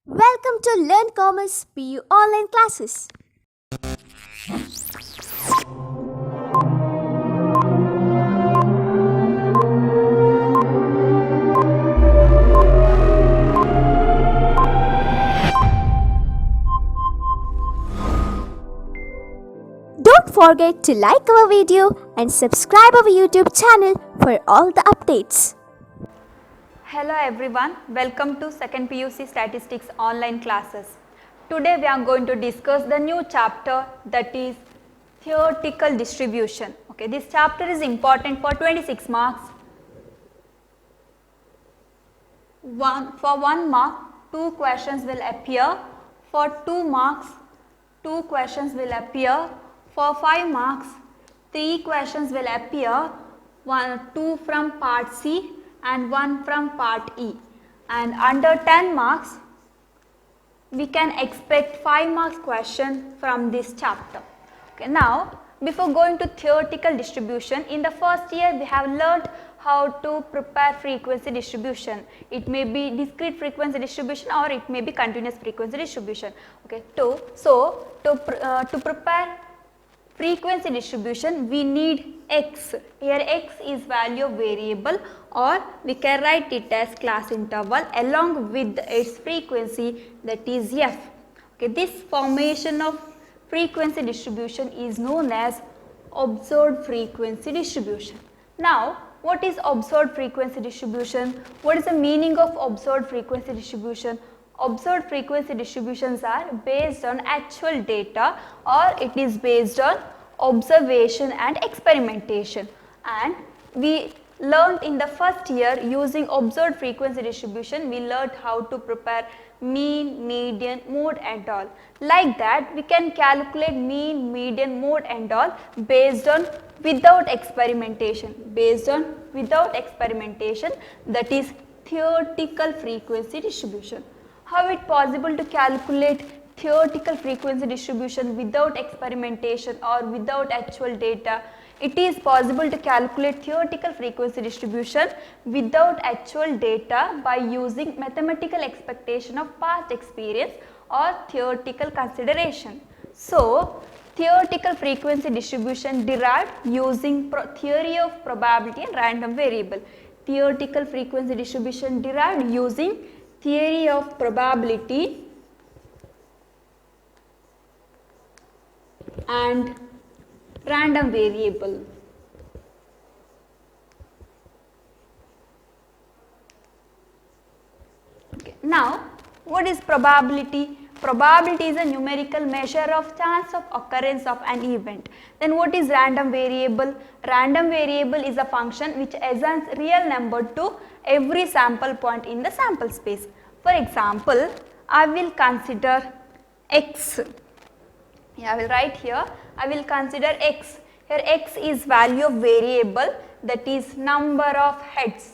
Welcome to Learn Commerce PU online classes. Don't forget to like our video and subscribe our YouTube channel for all the updates. Hello everyone, welcome to second PUC Statistics online classes. Today we are going to discuss the new chapter, that is theoretical distribution. Okay, this chapter is important for 26 marks. For 1 mark, 2 questions will appear. For 2 marks, 2 questions will appear. For 5 marks, 3 questions will appear. 2 from part C and 1 from part E. And under 10 marks, we can expect 5 marks question from this chapter. Okay, now before going to theoretical distribution, in the first year we have learnt how to prepare frequency distribution. It may be discrete frequency distribution or it may be continuous frequency distribution. Okay, to prepare frequency distribution we need x. Here x is value of variable, or we can write it as class interval along with its frequency, that is f. Okay, this formation of frequency distribution is known as observed frequency distribution. Now, what is observed frequency distribution? What is the meaning of observed frequency distribution? Observed frequency distributions are based on actual data, or it is based on observation and experimentation. And we learned in the first year, using observed frequency distribution we learned how to prepare mean, median, mode and all. Like that we can calculate mean, median, mode and all based on without experimentation, that is theoretical frequency distribution. How it possible to calculate theoretical frequency distribution without experimentation or without actual data? It is possible to calculate theoretical frequency distribution without actual data by using mathematical expectation of past experience or theoretical consideration. So, theoretical frequency distribution derived using theory of probability and random variable. Theoretical frequency distribution derived using theory of probability and random variable. Okay. Now, what is probability? Probability is a numerical measure of chance of occurrence of an event. Then what is random variable? Random variable is a function which assigns real number to every sample point in the sample space. For example, I will consider x. I will write here, I will consider x. Here x is value of variable, that is number of heads.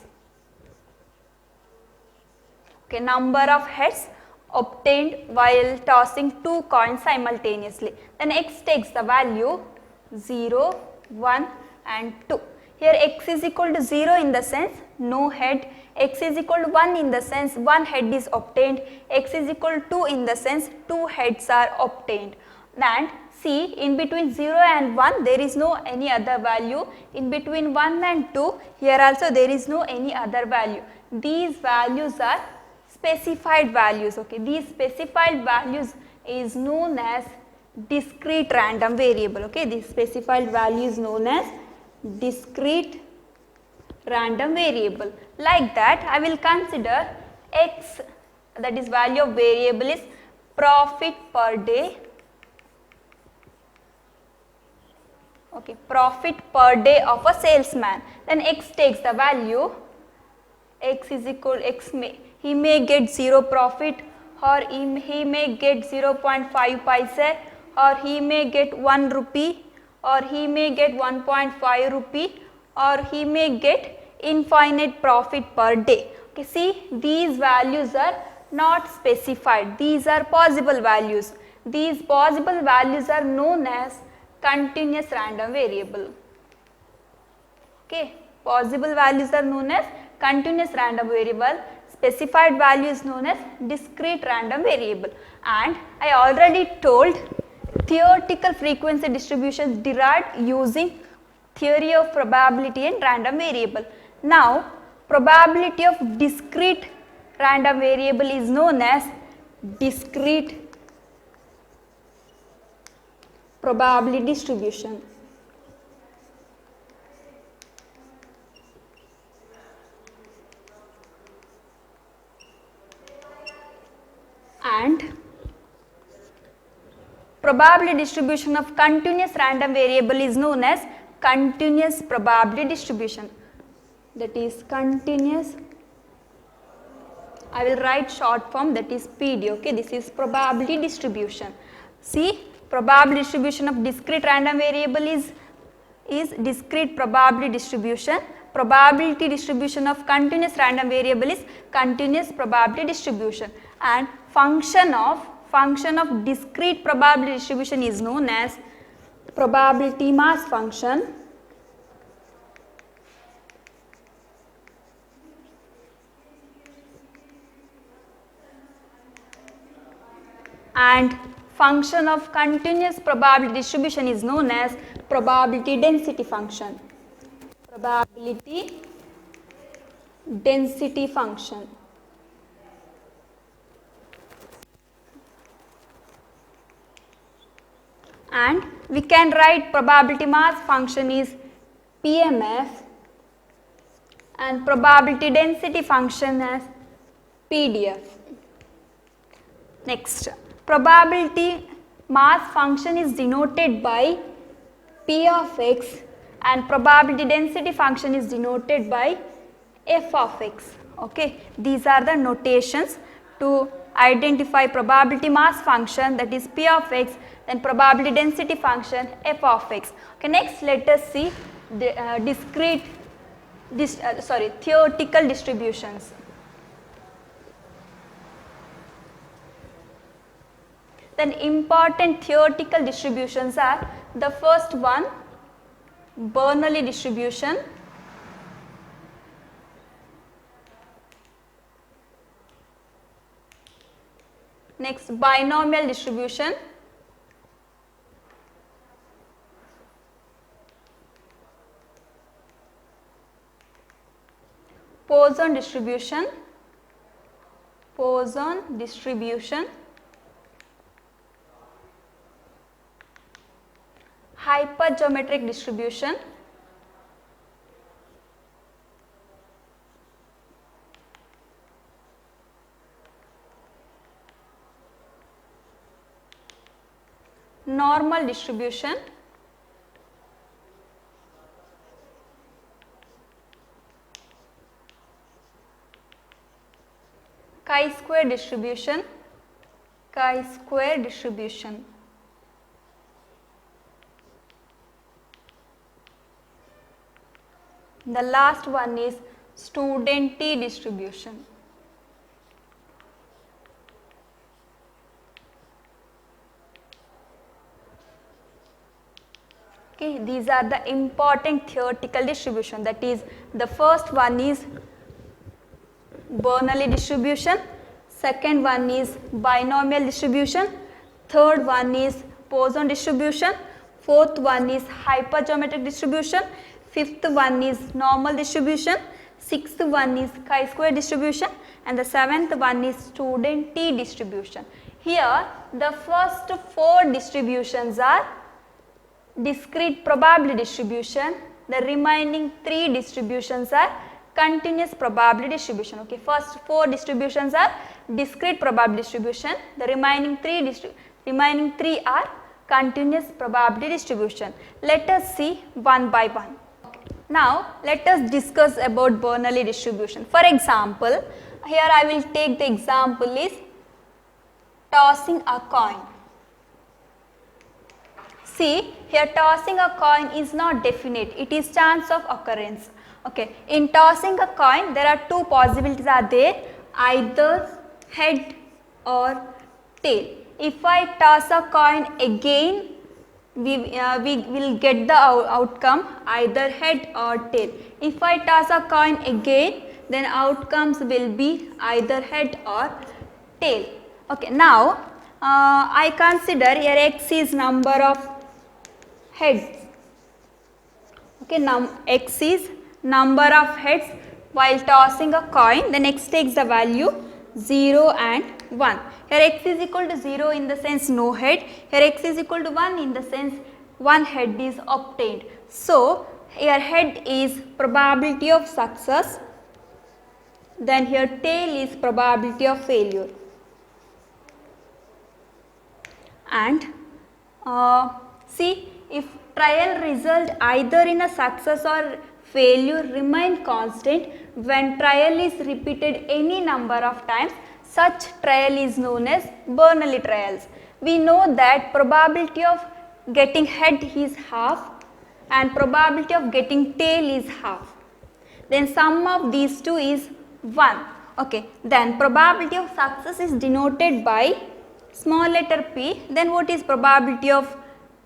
Okay, number of heads obtained while tossing 2 coins simultaneously. Then x takes the value 0, 1 and 2. Here x is equal to 0 in the sense no head, x is equal to 1 in the sense 1 head is obtained, x is equal to 2 in the sense 2 heads are obtained. And see, in between 0 and 1 there is no any other value, in between 1 and 2 here also there is no any other value. These values are specified values. Okay, these specified values is known as discrete random variable. Okay, this specified value is known as discrete random variable. Like that I will consider x, that is value of variable is profit per day. Okay, profit per day of a salesman. Then x takes the value, x is equal, he may get 0 profit, or he may get 0.5 paise, or he may get 1 rupee, or he may get 1.5 rupee, or he may get infinite profit per day. Okay, see, these values are not specified, these are possible values. These possible values are known as continuous random variable. Okay, possible values are known as continuous random variable. specified value is known as discrete random variable. And I already told theoretical frequency distributions derived using theory of probability and random variable. Now, probability of discrete random variable is known as discrete probability distribution. And probability distribution of continuous random variable is known as continuous probability distribution. That is continuous, I will write short form, that is PD. Okay, this is probability distribution. See, probability distribution of discrete random variable is discrete probability distribution. Probability distribution of continuous random variable is continuous probability distribution. And function of discrete probability distribution is known as probability mass function. And function of continuous probability distribution is known as probability density function. Probability density function. And we can write probability mass function is PMF and probability density function as PDF. Next, probability mass function is denoted by P of x and probability density function is denoted by F of x. Okay, these are the notations to identify probability mass function, that is P of x, then probability density function F of x. Okay, next let us see the theoretical distributions. Then important theoretical distributions are, the first one, Bernoulli distribution. Next, binomial distribution. Poisson distribution. Poisson distribution. Hypergeometric distribution. Normal distribution. Chi-square distribution. Chi-square distribution. The last one is student T distribution. Okay, these are the important theoretical distribution, that is the first one is Bernoulli distribution, second one is binomial distribution, third one is Poisson distribution, fourth one is hypergeometric distribution, fifth one is normal distribution, sixth one is chi-square distribution, and the seventh one is student T distribution. Here the first four distributions are discrete probability distribution, the remaining three distributions are continuous probability distribution. Okay, first four distributions are discrete probability distribution, the remaining three are continuous probability distribution. Let us see one by one. Now, let us discuss about Bernoulli distribution. For example, here I will take the example is tossing a coin. See, here tossing a coin is not definite, it is chance of occurrence. Okay, in tossing a coin there are two possibilities are there, either head or tail. If I toss a coin again, we will get the outcome either head or tail. If I toss a coin again, then outcomes will be either head or tail. Okay, now I consider here x is number of heads. Okay, x is number of heads while tossing a coin. Then x takes the value 0 and 1. Here x is equal to 0 in the sense no head. Here x is equal to 1 in the sense one head is obtained. So here head is probability of success. Then here tail is probability of failure. And see, if trial result either in a success or failure remain constant when trial is repeated any number of times, such trial is known as Bernoulli trials. We know that probability of getting head is half and probability of getting tail is half. Then sum of these two is 1. Okay, then probability of success is denoted by small letter p. Then what is probability of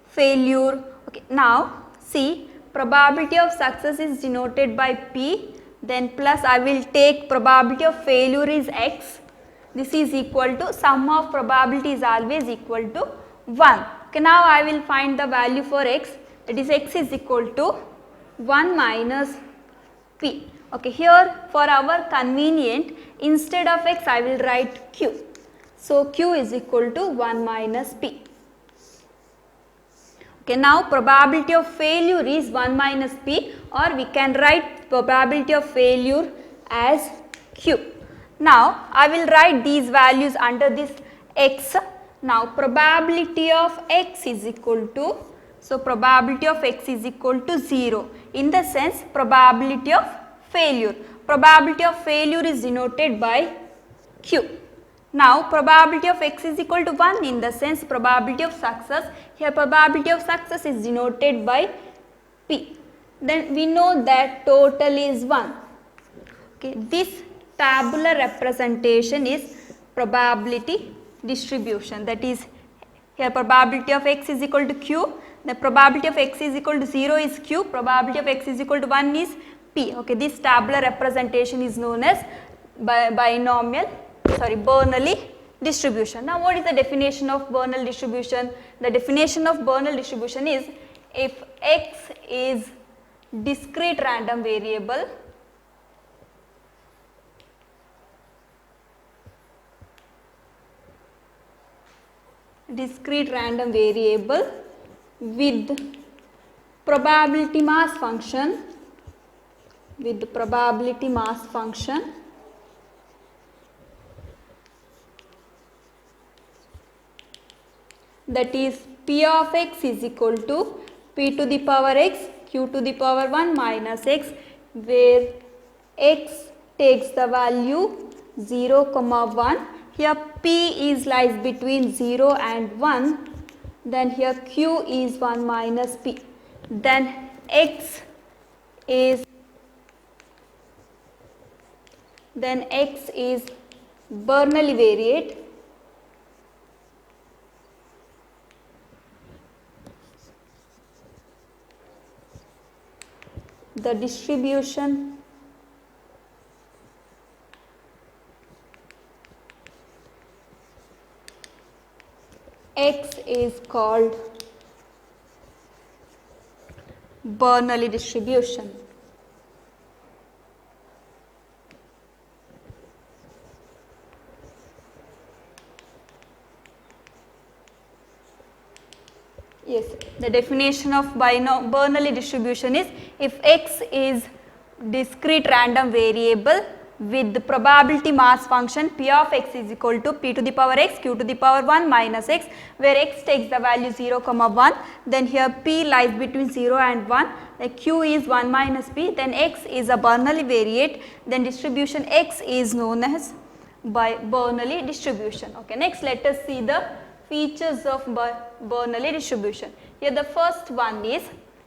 failure? Okay, now see, probability of success is denoted by p, then plus I will take probability of failure is x. This is equal to sum of probability is always equal to 1. Okay, now I will find the value for x, that is x is equal to 1 minus p. Okay, here for our convenient, instead of x I will write q. So q is equal to 1 minus p. Okay, now probability of failure is 1 minus p, or we can write probability of failure as q. Now I will write these values under this x. Now probability of x is equal to, so probability of x is equal to 0 in the sense probability of failure. Probability of failure is denoted by q. Now probability of x is equal to 1 in the sense probability of success. Here probability of success is denoted by p. Then we know that total is 1. Okay, this tabular representation is probability distribution, that is here probability of x is equal to q, the probability of x is equal to 0 is q, probability of x is equal to 1 is p. Okay, this tabular representation is known as Bernoulli distribution. Now what is the definition of Bernoulli distribution? The definition of Bernoulli distribution is if x is discrete random variable with probability mass function that is p of x is equal to p to the power x q to the power 1 minus x, where x takes the value 0, 1. Here p is lies between 0 and 1. Then here q is 1 minus p. Then x is Bernoulli variate. The distribution x is called Bernoulli distribution. Yes, the definition of Bernoulli distribution is if x is discrete random variable with the probability mass function p of x is equal to p to the power x q to the power 1 minus x, where x takes the value 0, 1, then here p lies between 0 and 1, like q is 1 minus p, then x is a Bernoulli variate, then distribution x is known as by Bernoulli distribution. Okay, next let us see the features of Bernoulli distribution. Here the first one is,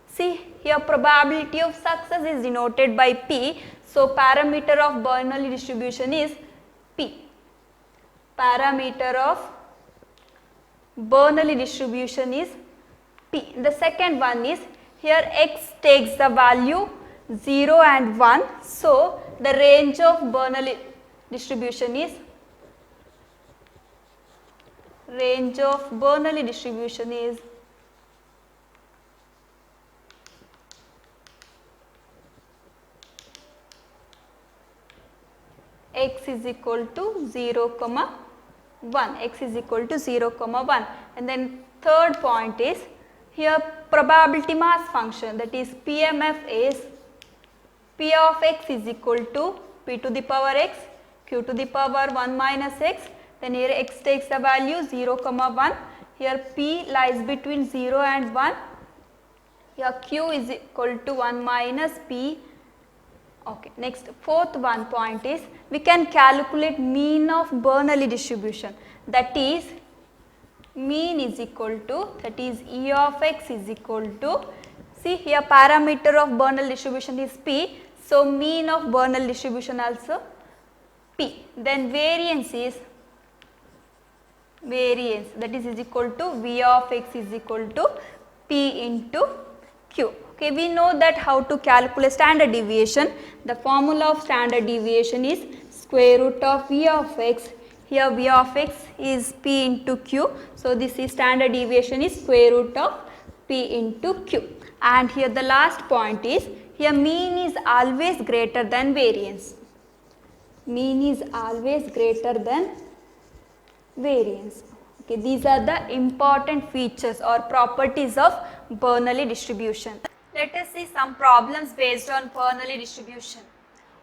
see here probability of success is denoted by p. So parameter of Bernoulli distribution is p. Parameter of Bernoulli distribution is p. The second one is, here x takes the value 0 and 1. So the range of Bernoulli distribution is x is equal to 0, 1, x is equal to 0, 1. And then third point is here probability mass function, that is PMF is P of x is equal to p to the power x, q to the power 1 minus x, then here x takes the value 0, 1, here p lies between 0 and 1, here q is equal to 1 minus p. Okay. Next, fourth one point is we can calculate mean of Bernoulli distribution, that is mean is equal to, that is E of x is equal to, see here parameter of Bernoulli distribution is p, so mean of Bernoulli distribution also p, then variance, that is equal to V of x is equal to p into q. Okay, we know that how to calculate standard deviation. The formula of standard deviation is square root of V of x. Here V of x is p into q. So, this is standard deviation is square root of p into q. And here the last point is, here mean is always greater than variance. Mean is always greater than variance. Okay, these are the important features or properties of Bernoulli distribution. Let us see some problems based on Bernoulli distribution.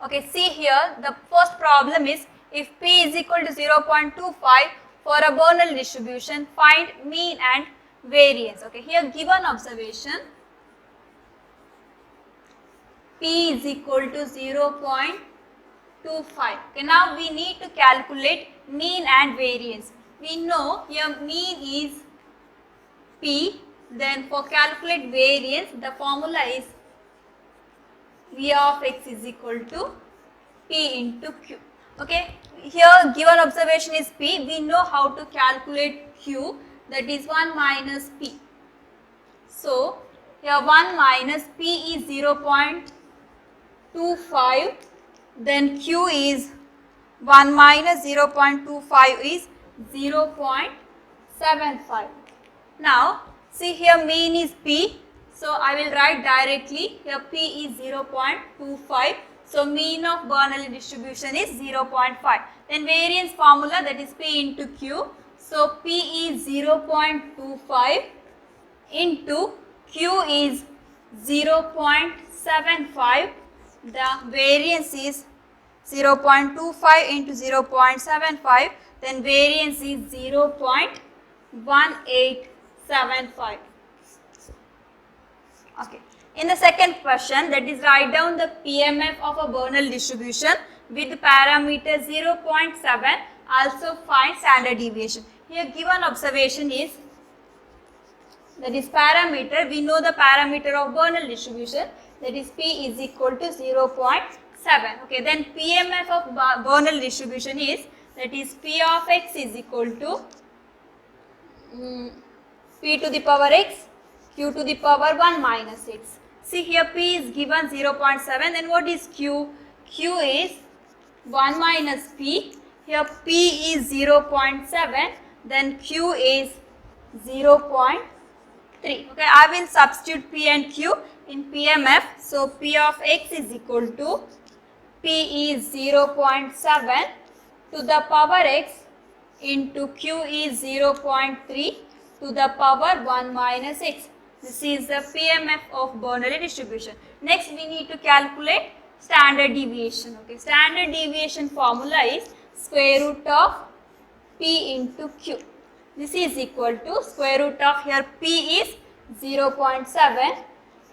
Okay, see here the first problem is, if p is equal to 0.25 for a Bernoulli distribution, find mean and variance. Okay, here given observation p is equal to 0.25. Okay, now we need to calculate mean and variance. We know here mean is p, then for calculate variance the formula is V of x is equal to p into q. Okay, here given observation is p, we know how to calculate q, that is 1 minus p. So, here 1 minus p is 0.25, then q is 1 minus 0.25 is 0.75. Now, see here mean is p, so I will write directly here p is 0.25. So, mean of Bernoulli distribution is 0.5. Then variance formula, that is p into q. So, p is 0.25 into q is 0.75. The variance is 0.25 into 0.75. Then variance is 0.1875. Okay. In the second question, that is write down the PMF of a Bernoulli distribution with parameter 0.7, also find standard deviation. Here given observation is, that is parameter, we know the parameter of Bernoulli distribution, that is p is equal to 0.7. Okay, then PMF of Bernoulli distribution is, that is p of x is equal to p to the power x, q to the power 1 minus x. See here p is given 0.7, then what is q? Q is 1 minus p, here p is 0.7, then q is 0.3. Okay, I will substitute p and q in PMF. So, p of x is equal to p is 0.7 to the power x into q is 0.3 to the power 1 minus x. This is the PMF of Bernoulli distribution. Next, we need to calculate standard deviation. Okay, standard deviation formula is square root of p into q. This is equal to square root of, here p is 0.7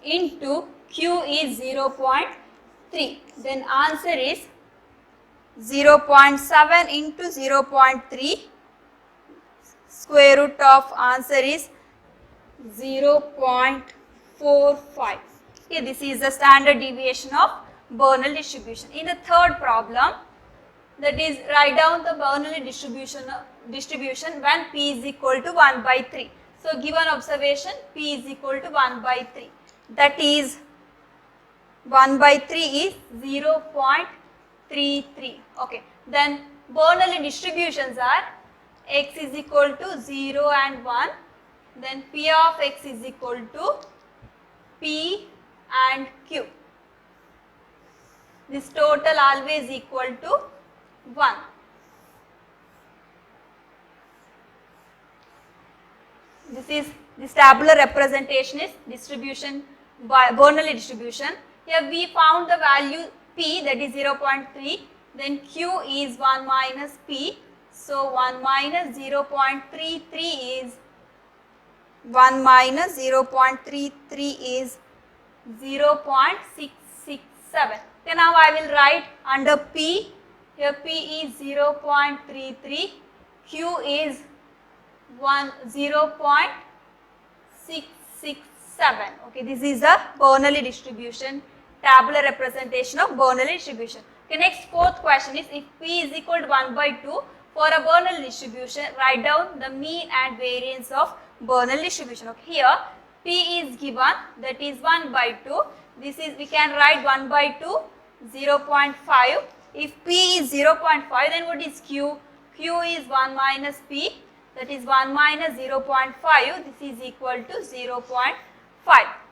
into q is 0.3. Then answer is 0.7 into 0.3. Square root of answer is 0.45. Okay, this is the standard deviation of Bernoulli distribution. In the third problem, that is write down the Bernoulli distribution when p is equal to 1 by 3. So, given observation p is equal to 1 by 3, that is 1 by 3 is 3, 3. Okay. Then Bernoulli distributions are x is equal to 0 and 1. Then P of x is equal to P and Q. This total always equal to 1. This tabular representation is distribution by Bernoulli distribution. Here we found the value P, that is 0.3, then Q is 1 minus P. So 1 minus 0.33 is 1 minus 0.33 is 0.667. Okay, now I will write under P. Here P is 0.33, Q is 0.667. Okay, this is the Bernoulli distribution, tabular representation of Bernoulli distribution. Okay, next fourth question is, if P is equal to 1 by 2, for a Bernoulli distribution, write down the mean and variance of Bernoulli distribution. Okay, here P is given, that is 1 by 2. This is, we can write 1 by 2, 0.5. If P is 0.5, then what is Q? Q is 1 minus P, that is 1 minus 0.5. This is equal to 0.5.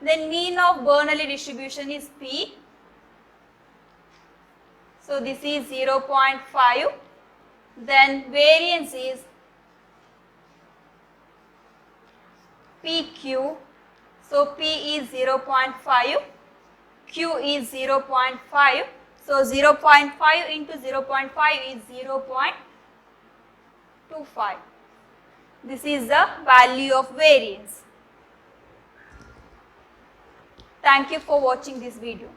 Then mean of Bernoulli distribution is P. So this is 0.5. Then variance is PQ. So P is 0.5, Q is 0.5. So 0.5 into 0.5 is 0.25. This is the value of variance. Thank you for watching this video.